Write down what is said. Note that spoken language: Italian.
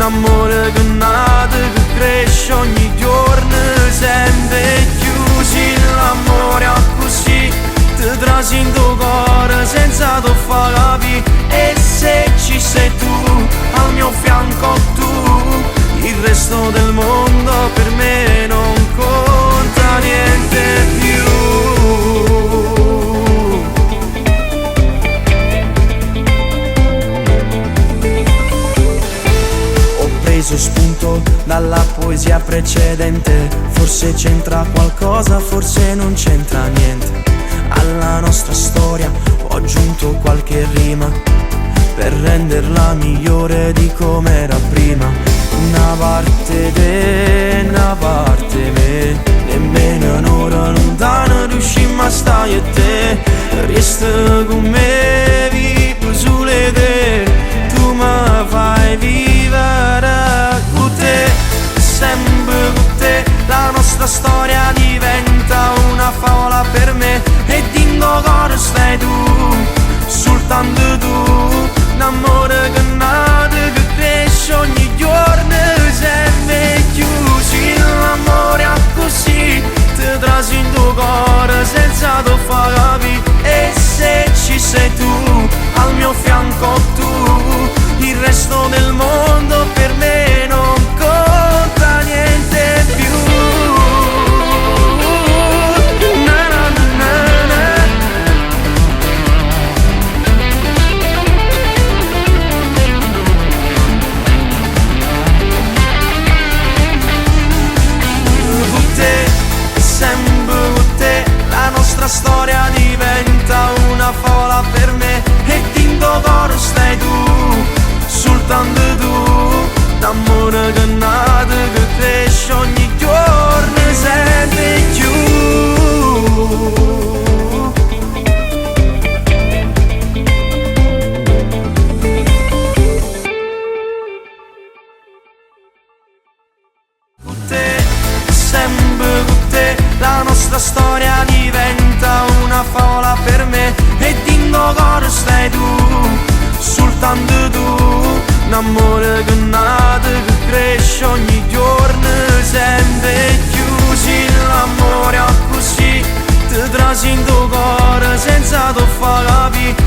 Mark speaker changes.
Speaker 1: amore che nata, che cresce ogni giorno, sempre chiusi. L'amore è così, ti trasi in tuo cuore senza tu far capire. E se ci sei tu, al mio fianco tu, il resto del mondo per me non conta niente più. Ho preso spunto dalla poesia precedente, forse c'entra qualcosa, forse non c'entra niente. Alla nostra storia ho aggiunto qualche rima per renderla migliore di come era prima. Una parte te, una parte me, nemmeno un'ora lontana riuscimmo a stare e te. Resta con me, vivo sulle te, tu mi fai vivere con te, sempre con te. La nostra storia diventa una favola per me, e dingo cuore stai tu, soltanto tu. L'amore che nata, che cresce ogni giorno, sempre chiusi. L'amore è così, ti trasi in tuo cuore senza tu far capire. E se ci sei tu, al mio fianco tu, il resto del mondo per me non conta niente più. La storia diventa una favola per me, e tinto coro stai tu, soltanto tu. L'amore che nata, che cresce ogni giorno, sempre più. Con te, sempre con te, la nostra storia diventa una favola per me, e dingo cuore stai tu, soltanto tu. L'amore che nata, che cresce ogni giorno, sempre chiusi. L'amore è così, ti trasi in tuo cuore senza tu far capire.